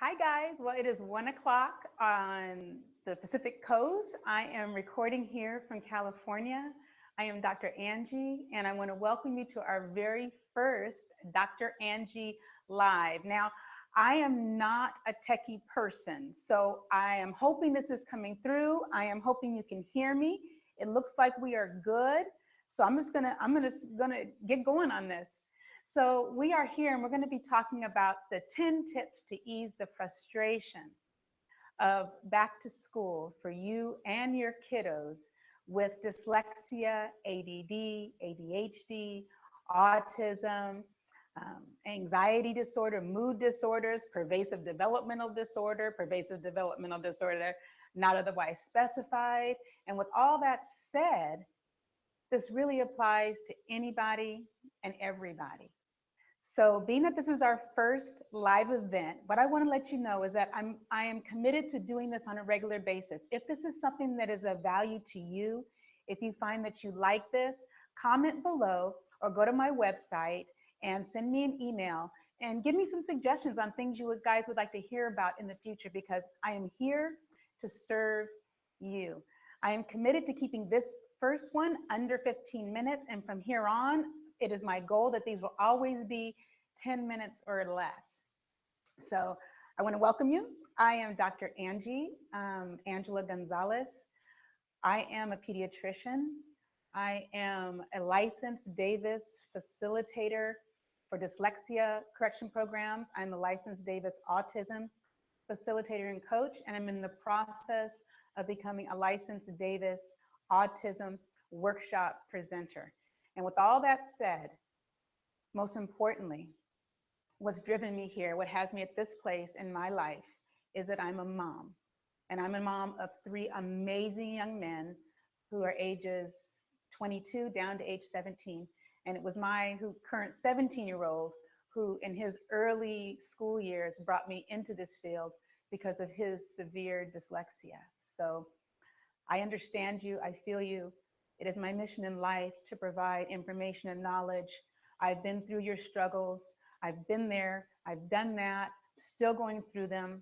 Hi guys, well it is 1 o'clock on the Pacific Coast. I am recording here from California. I am Dr. Angie and I want to welcome you to our very first Dr. Angie Live. Now, I am not a techie person, so I am hoping this is coming through. I am hoping you can hear me. It looks like we are good. So I'm gonna get going on this. So we are here and we're going to be talking about the 10 tips to ease the frustration of back to school for you and your kiddos with dyslexia, ADD, ADHD, autism, anxiety disorder, mood disorders, pervasive developmental disorder, not otherwise specified. And with all that said, this really applies to anybody and everybody. So being that this is our first live event, what I want to let you know is that I am committed to doing this on a regular basis. If this is something that is of value to you, if you find that you like this, comment below or go to my website and send me an email and give me some suggestions on things you guys would like to hear about in the future, because I am here to serve you. I am committed to keeping this first one under 15 minutes, and from here on, it is my goal that these will always be 10 minutes or less. So I want to welcome you. I am Dr. Angie, Angela Gonzalez. I am a pediatrician. I am a licensed Davis facilitator for dyslexia correction programs. I'm a licensed Davis autism facilitator and coach, and I'm in the process of becoming a licensed Davis autism workshop presenter. And with all that said, most importantly, what's driven me here, what has me at this place in my life, is that I'm a mom. And I'm a mom of three amazing young men who are ages 22 down to age 17. And it was my current 17-year-old who in his early school years brought me into this field because of his severe dyslexia. So I understand you, I feel you. It is my mission in life to provide information and knowledge. I've been through your struggles. I've been there. I've done that, still going through them.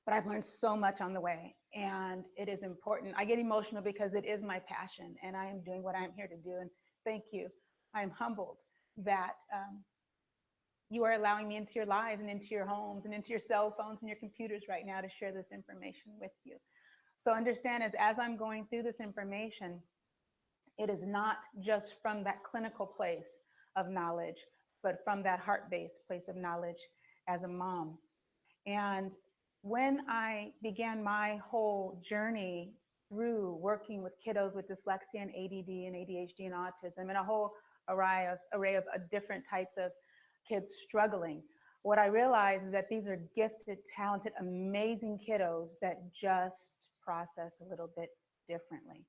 But I've learned so much on the way. And it is important. I get emotional because it is my passion and I am doing what I'm here to do. And thank you. I am humbled that you are allowing me into your lives and into your homes and into your cell phones and your computers right now to share this information with you. So understand, as I'm going through this information, it is not just from that clinical place of knowledge, but from that heart-based place of knowledge as a mom. And when I began my whole journey through working with kiddos with dyslexia and ADD and ADHD and autism and a whole array of different types of kids struggling, what I realized is that these are gifted, talented, amazing kiddos that just process a little bit differently.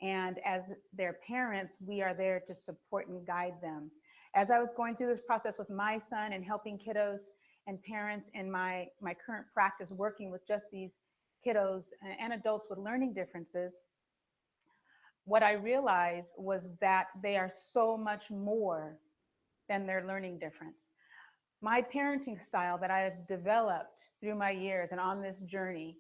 And as their parents, we are there to support and guide them. As I was going through this process with my son and helping kiddos and parents in my current practice, working with just these kiddos and adults with learning differences, what I realized was that they are so much more than their learning difference. My parenting style that I have developed through my years and on this journey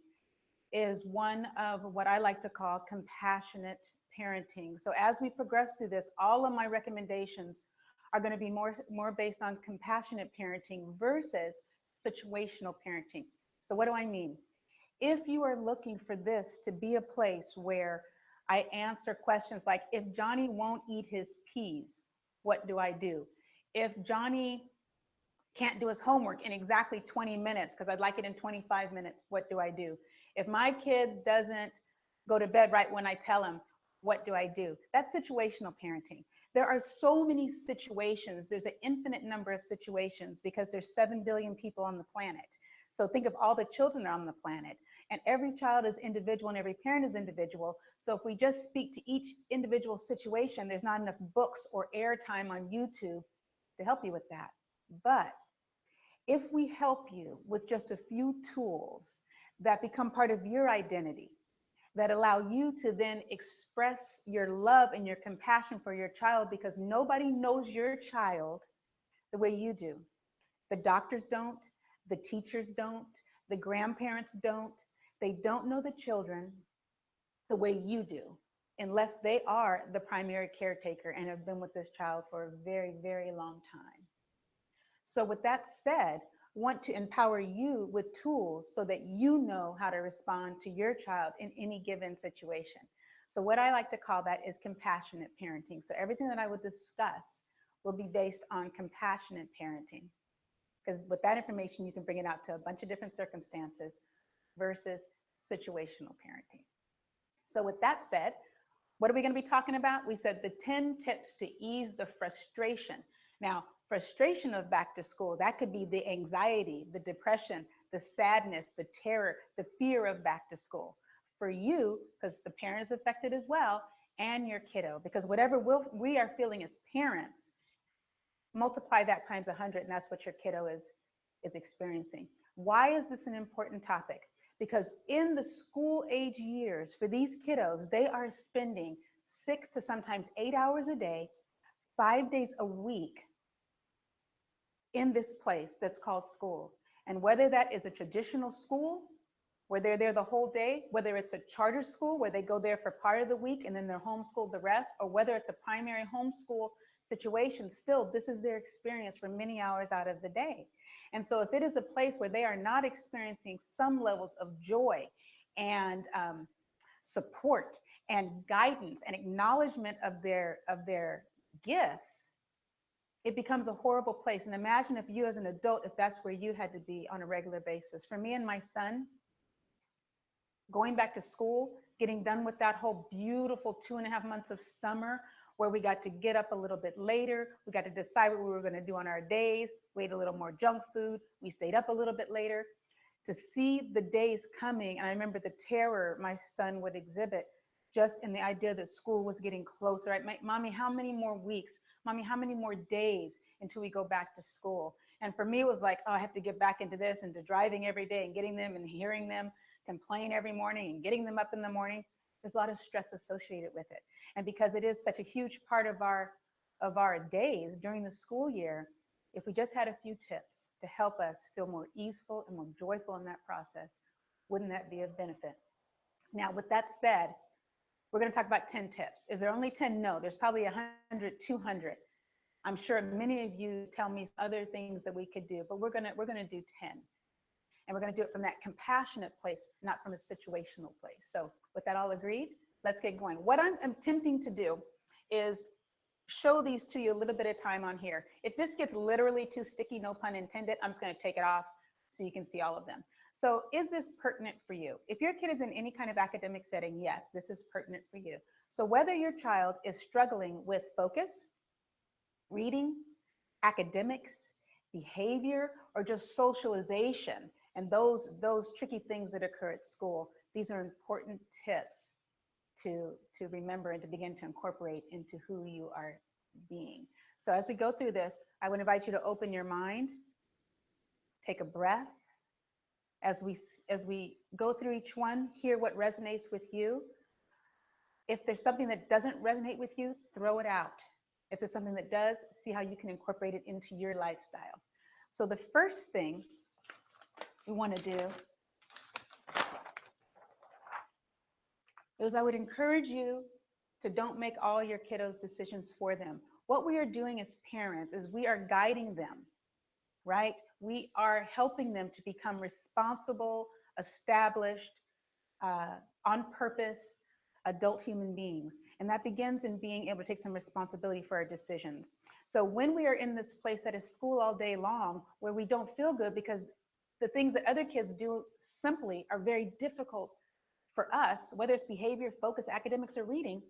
is one of what I like to call compassionate parenting. So as we progress through this, all of my recommendations are going to be more based on compassionate parenting versus situational parenting. So what do I mean? If you are looking for this to be a place where I answer questions like, if Johnny won't eat his peas, what do I do? If Johnny can't do his homework in exactly 20 minutes because I'd like it in 25 minutes, what do I do? If my kid doesn't go to bed right when I tell him, what do I do? That's situational parenting. There are so many situations. There's an infinite number of situations because there's 7 billion people on the planet. So think of all the children on the planet, and every child is individual and every parent is individual. So if we just speak to each individual situation, there's not enough books or airtime on YouTube to help you with that. But if we help you with just a few tools that become part of your identity, that allow you to then express your love and your compassion for your child, because nobody knows your child the way you do. The doctors don't, The teachers don't. The grandparents don't. They don't know the children the way you do, unless they are the primary caretaker and have been with this child for a very, very long time. So with that said, want to empower you with tools so that you know how to respond to your child in any given situation. So what I like to call that is compassionate parenting. So everything that I would discuss will be based on compassionate parenting. Because with that information, you can bring it out to a bunch of different circumstances versus situational parenting. So with that said, what are we going to be talking about? We said the 10 tips to ease the frustration. Now, frustration of back to school, that could be the anxiety, the depression, the sadness, the terror, the fear of back to school. For you, because the parent is affected as well, and your kiddo, because whatever we are feeling as parents, multiply that times 100, and that's what your kiddo is experiencing. Why is this an important topic? Because in the school age years for these kiddos, they are spending 6 to sometimes 8 hours a day, 5 days a week in this place that's called school. And whether that is a traditional school where they're there the whole day, whether it's a charter school where they go there for part of the week and then they're homeschooled the rest, or whether it's a primary homeschool situation, still this is their experience for many hours out of the day. And so if it is a place where they are not experiencing some levels of joy and support and guidance and acknowledgement of their gifts, it becomes a horrible place. And imagine if you as an adult, if that's where you had to be on a regular basis. For me and my son, going back to school, getting done with that whole beautiful 2.5 months of summer where we got to get up a little bit later, we got to decide what we were going to do on our days, we ate a little more junk food, we stayed up a little bit later. To see the days coming, and I remember the terror my son would exhibit just in the idea that school was getting closer. Right? Mommy, how many more weeks? Mommy, how many more days until we go back to school? And for me, it was like, oh, I have to get back into this, into driving every day and getting them and hearing them complain every morning and getting them up in the morning. There's a lot of stress associated with it. And because it is such a huge part of our days during the school year, if we just had a few tips to help us feel more easeful and more joyful in that process, wouldn't that be of benefit? Now, with that said, we're going to talk about 10 tips. Is there only 10? No, there's probably 100, 200. I'm sure many of you tell me other things that we could do, but we're going to do 10. And we're going to do it from that compassionate place, not from a situational place. So with that all agreed, let's get going. What I'm attempting to do is show these to you a little bit of time on here. If this gets literally too sticky, no pun intended, I'm just going to take it off so you can see all of them. So is this pertinent for you? If your kid is in any kind of academic setting, yes, this is pertinent for you. So whether your child is struggling with focus, reading, academics, behavior, or just socialization, and those tricky things that occur at school, these are important tips to remember and to begin to incorporate into who you are being. So as we go through this, I would invite you to open your mind, take a breath. As we go through each one, hear what resonates with you. If there's something that doesn't resonate with you, throw it out. If there's something that does, see how you can incorporate it into your lifestyle. So the first thing we want to do is I would encourage you to don't make all your kiddos' decisions for them. What we are doing as parents is we are guiding them, right? We are helping them to become responsible, established, on purpose, adult human beings. And that begins in being able to take some responsibility for our decisions. So when we are in this place that is school all day long, where we don't feel good because the things that other kids do simply are very difficult for us, whether it's behavior, focus, academics, or reading,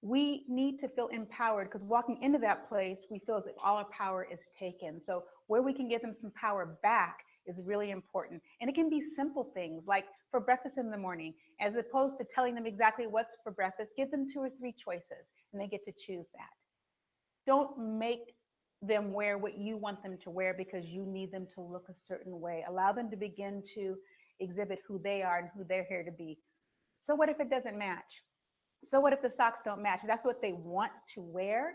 we need to feel empowered, because walking into that place, we feel as if all our power is taken. So where we can give them some power back is really important. And it can be simple things like for breakfast in the morning, as opposed to telling them exactly what's for breakfast, give them 2 or 3 choices and they get to choose that. Don't make them wear what you want them to wear because you need them to look a certain way. Allow them to begin to exhibit who they are and who they're here to be. So what if it doesn't match? So what if the socks don't match? If that's what they want to wear,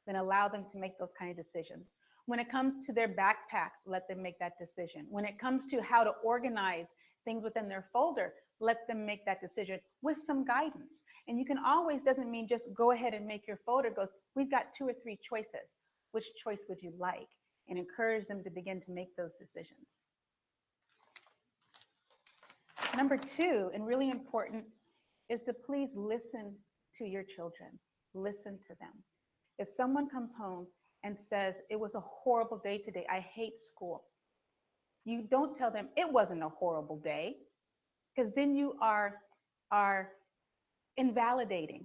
then allow them to make those kind of decisions. When it comes to their backpack, let them make that decision. When it comes to how to organize things within their folder, let them make that decision with some guidance. And you can always, doesn't mean just go ahead and make your folder. Goes, we've got 2 or 3 choices. Which choice would you like? And encourage them to begin to make those decisions. Number 2, and really important, is to please listen to your children. Listen to them. If someone comes home and says, it was a horrible day today, I hate school, you don't tell them it wasn't a horrible day, because then you are invalidating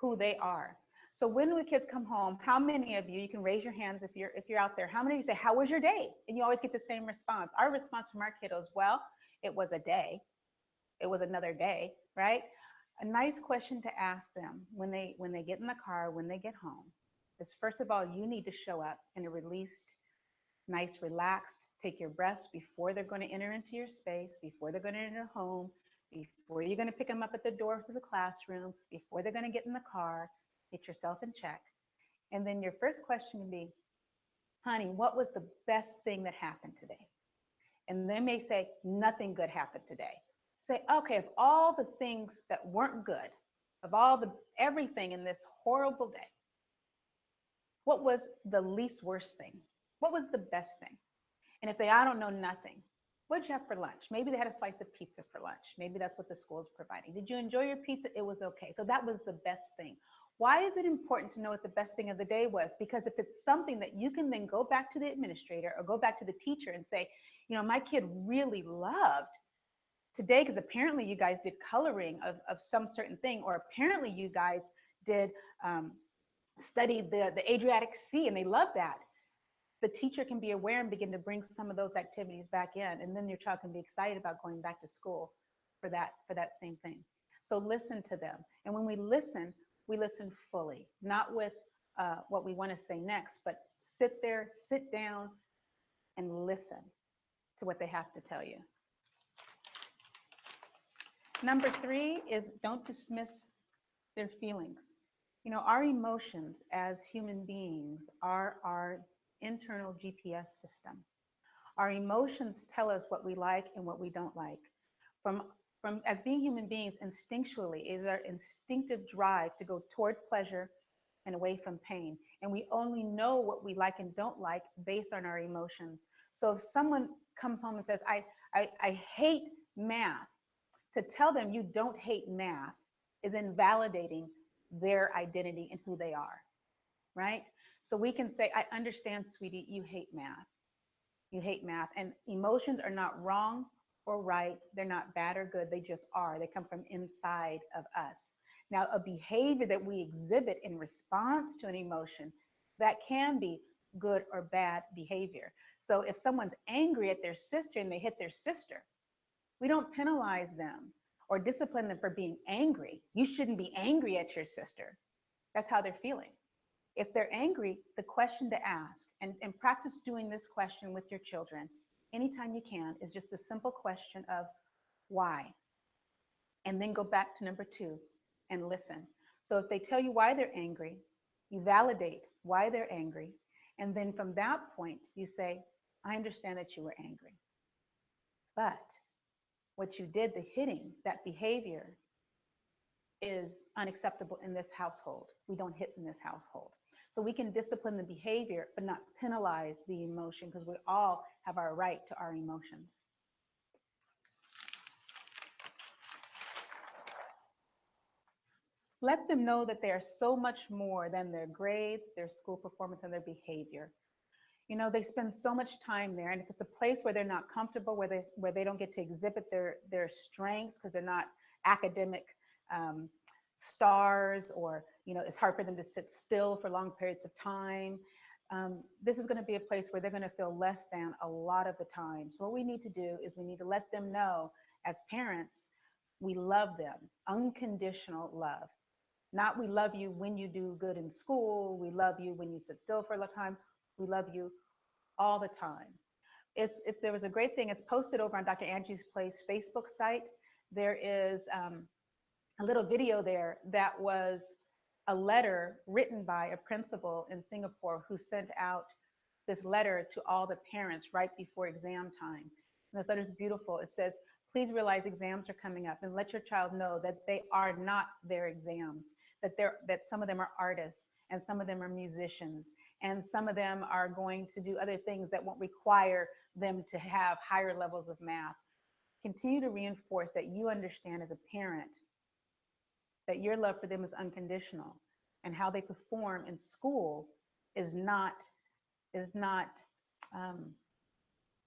who they are. So when the kids come home, how many of you can raise your hands if you're out there, how many of you say, how was your day? And you always get the same response. Our response from our kiddos, well, it was a day. It was another day, right? A nice question to ask them when they get in the car, when they get home, is first of all, you need to show up in a released, nice, relaxed, take your breaths before they're going to enter into your space, before they're going to enter home, before you're going to pick them up at the door to the classroom, before they're going to get in the car, get yourself in check. And then your first question would be, honey, what was the best thing that happened today? And they may say, nothing good happened today. Say, okay, of all the things that weren't good, of everything in this horrible day, what was the least worst thing? What was the best thing? And if they, I don't know, nothing, what'd you have for lunch? Maybe they had a slice of pizza for lunch. Maybe that's what the school is providing. Did you enjoy your pizza? It was okay. So that was the best thing. Why is it important to know what the best thing of the day was? Because if it's something that you can then go back to the administrator or go back to the teacher and say, you know, my kid really loved today, because apparently you guys did coloring of some certain thing, or apparently you guys did study the Adriatic Sea and they love that. The teacher can be aware and begin to bring some of those activities back in, and then your child can be excited about going back to school for that same thing. So listen to them. And when we listen fully, not with what we want to say next, but sit there, sit down, and listen to what they have to tell you. Number 3 is don't dismiss their feelings. You know, our emotions as human beings are our internal GPS system. Our emotions tell us what we like and what we don't like. From as being human beings, instinctually is our instinctive drive to go toward pleasure and away from pain. And we only know what we like and don't like based on our emotions. So if someone comes home and says, I hate math, to tell them you don't hate math is invalidating their identity and who they are, right? So we can say, I understand, sweetie, you hate math. You hate math. And emotions are not wrong or right. They're not bad or good. They just are. They come from inside of us. Now, a behavior that we exhibit in response to an emotion, that can be good or bad behavior. So if someone's angry at their sister and they hit their sister, we don't penalize them or discipline them for being angry. You shouldn't be angry at your sister. That's how they're feeling. If they're angry, the question to ask, and practice doing this question with your children anytime you can, is just a simple question of why? And then go back to number 2 and listen. So if they tell you why they're angry, you validate why they're angry. And then from that point, you say, I understand that you were angry, but what you did, the hitting, that behavior is unacceptable in this household. We don't hit in this household. So we can discipline the behavior, but not penalize the emotion, because we all have our right to our emotions. Let them know that they are so much more than their grades, their school performance, and their behavior. You know, they spend so much time there, and if it's a place where they're not comfortable, where they don't get to exhibit their strengths because they're not academic stars, or you know, it's hard for them to sit still for long periods of time, this is going to be a place where they're going to feel less than a lot of the time. So what we need to do is we need to let them know, as parents, we love them. Unconditional love. Not we love you when you do good in school, we love you when you sit still for a long time, we love you all the time. There was a great thing, it's posted over on Dr. Angie's Place Facebook site. There is a little video there that was a letter written by a principal in Singapore who sent out this letter to all the parents right before exam time. And this letter is beautiful. It says, please realize exams are coming up and let your child know that they are not their exams, that some of them are artists and some of them are musicians and some of them are going to do other things that won't require them to have higher levels of math. Continue to reinforce that you understand as a parent that your love for them is unconditional, and how they perform in school is not um,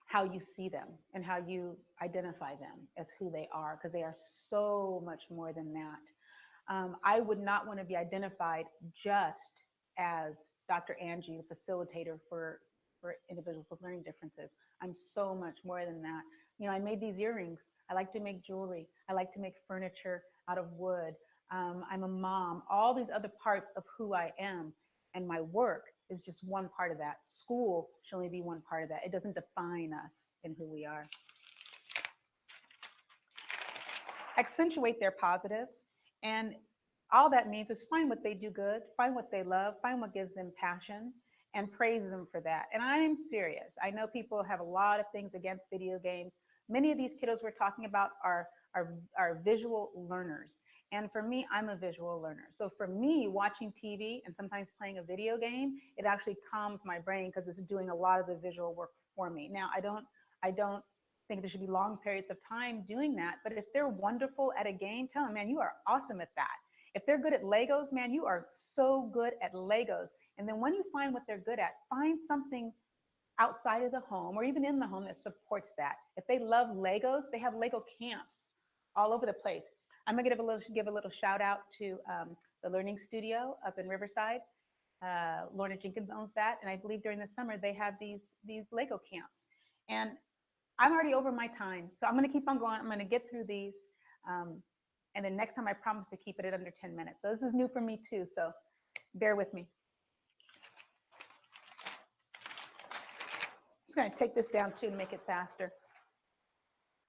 how you see them and how you identify them as who they are, because they are so much more than that. I would not want to be identified just as Dr. Angie, the facilitator for individuals with learning differences. I'm so much more than that. You know, I made these earrings. I like to make jewelry. I like to make furniture out of wood. I'm a mom. All these other parts of who I am, and my work is just one part of that. School should only be one part of that. It doesn't define us in who we are. Accentuate their positives, and all that means is find what they do good, find what they love, find what gives them passion, and praise them for that. And I'm serious. I know people have a lot of things against video games. Many of these kiddos we're talking about are visual learners. And for me, I'm a visual learner. So for me, watching TV and sometimes playing a video game, it actually calms my brain because it's doing a lot of the visual work for me. Now, I don't think there should be long periods of time doing that. But if they're wonderful at a game, tell them, man, you are awesome at that. If they're good at Legos, man, you are so good at Legos. And then when you find what they're good at, find something outside of the home or even in the home that supports that. If they love Legos, they have Lego camps all over the place. I'm gonna give a little shout out to the Learning Studio up in Riverside. Lorna Jenkins owns that, and I believe during the summer they have these Lego camps. And I'm already over my time, so I'm going to keep on going. I'm going to get through these, and then next time I promise to keep it at under 10 minutes. So this is new for me too, so bear with me. I'm just going to take this down too to make it faster.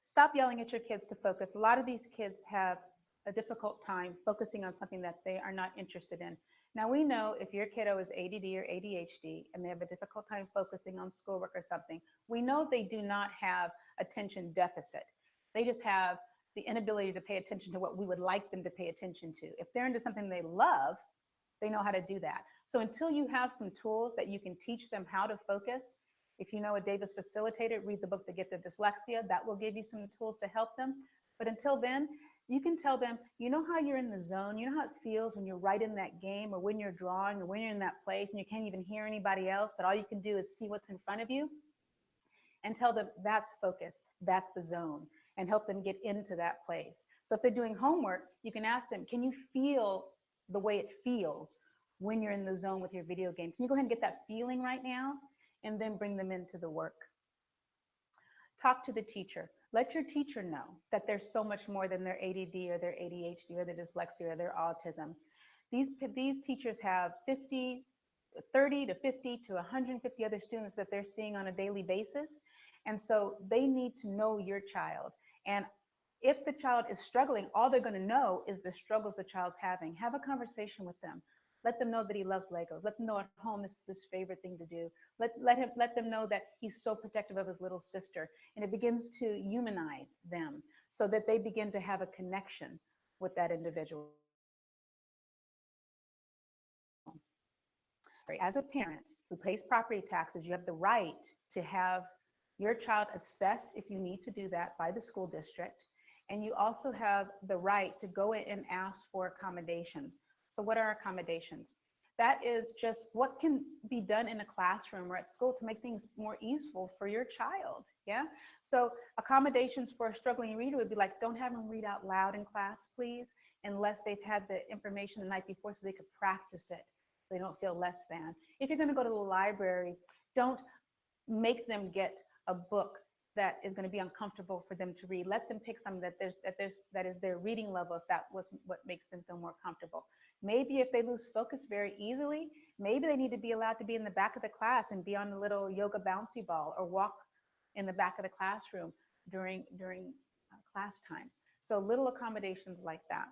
Stop yelling at your kids to focus. A lot of these kids have a difficult time focusing on something that they are not interested in. Now, we know if your kiddo is ADD or ADHD and they have a difficult time focusing on schoolwork or something, we know they do not have attention deficit. They just have the inability to pay attention to what we would like them to pay attention to. If they're into something they love, they know how to do that. So until you have some tools that you can teach them how to focus, if you know a Davis facilitator, read the book, The Gift of Dyslexia. That will give you some tools to help them. But until then, you can tell them, you know how you're in the zone, you know how it feels when you're right in that game or when you're drawing or when you're in that place and you can't even hear anybody else, but all you can do is see what's in front of you, and tell them that's focus, that's the zone, and help them get into that place. So if they're doing homework, you can ask them, can you feel the way it feels when you're in the zone with your video game? Can you go ahead and get that feeling right now? And then bring them into the work. Talk to the teacher. Let your teacher know that there's so much more than their ADD or their ADHD or their dyslexia or their autism. These teachers have 30 to 50 to 150 other students that they're seeing on a daily basis. And so they need to know your child. And if the child is struggling, all they're going to know is the struggles the child's having. Have a conversation with them. Let them know that he loves Legos. Let them know at home this is his favorite thing to do. Let them know that he's so protective of his little sister. And it begins to humanize them so that they begin to have a connection with that individual. As a parent who pays property taxes, you have the right to have your child assessed if you need to do that by the school district. And you also have the right to go in and ask for accommodations. So what are accommodations? That is just what can be done in a classroom or at school to make things more easeful for your child. Yeah. So accommodations for a struggling reader would be like, don't have them read out loud in class, please, unless they've had the information the night before so they could practice it. They don't feel less than. If you're going to go to the library, don't make them get a book that is going to be uncomfortable for them to read. Let them pick something that is their reading level, if that was what makes them feel more comfortable. Maybe if they lose focus very easily, maybe they need to be allowed to be in the back of the class and be on a little yoga bouncy ball or walk in the back of the classroom during class time. So little accommodations like that.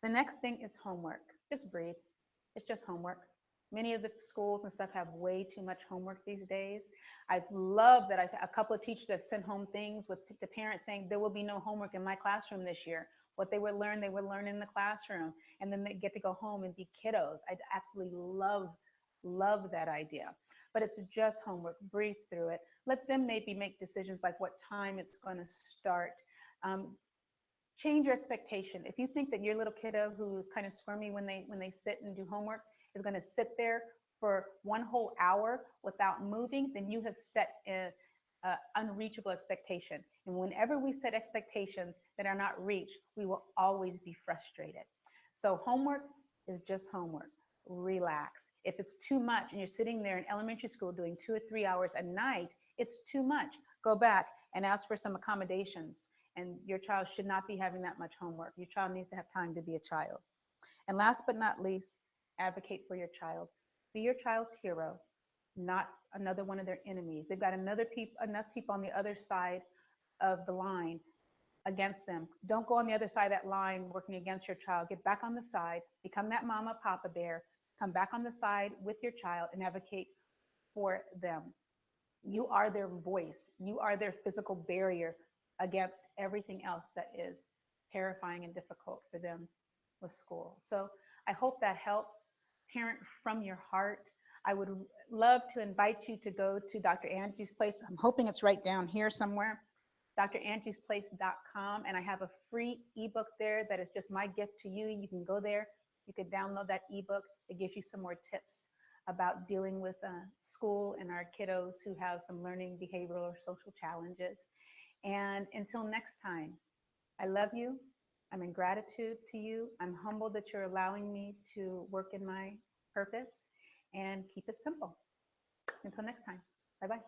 The next thing is homework. Just breathe. It's just homework. Many of the schools and stuff have way too much homework these days. I've loved that a couple of teachers have sent home things to parents saying there will be no homework in my classroom this year. What they would learn in the classroom, and then they get to go home and be kiddos. I absolutely love that idea. But it's just homework. Breathe through it. Let them maybe make decisions like what time it's going to start. Um, Change your expectation. If you think that your little kiddo who's kind of squirmy when they sit and do homework is going to sit there for one whole hour without moving, then you have set a unreachable expectation. And whenever we set expectations that are not reached, we will always be frustrated. So homework is just homework. Relax. If it's too much and you're sitting there in elementary school doing 2 or 3 hours a night, it's too much. Go back and ask for some accommodations, and your child should not be having that much homework. Your child needs to have time to be a child. And last but not least, advocate for your child. Be your child's hero, not another one of their enemies. They've got enough people on the other side of the line against them. Don't go on the other side of that line working against your child. Get back on the side, become that mama, papa bear, come back on the side with your child and advocate for them. You are their voice. You are their physical barrier against everything else that is terrifying and difficult for them with school. So I hope that helps. Parent from your heart. I would love to invite you to go to Dr. Angie's Place. I'm hoping it's right down here somewhere, drangiesplace.com. And I have a free ebook there that is just my gift to you. You can go there. You could download that ebook. It gives you some more tips about dealing with school and our kiddos who have some learning, behavioral, or social challenges. And until next time, I love you. I'm in gratitude to you. I'm humbled that you're allowing me to work in my purpose, and keep it simple. Until next time, bye-bye.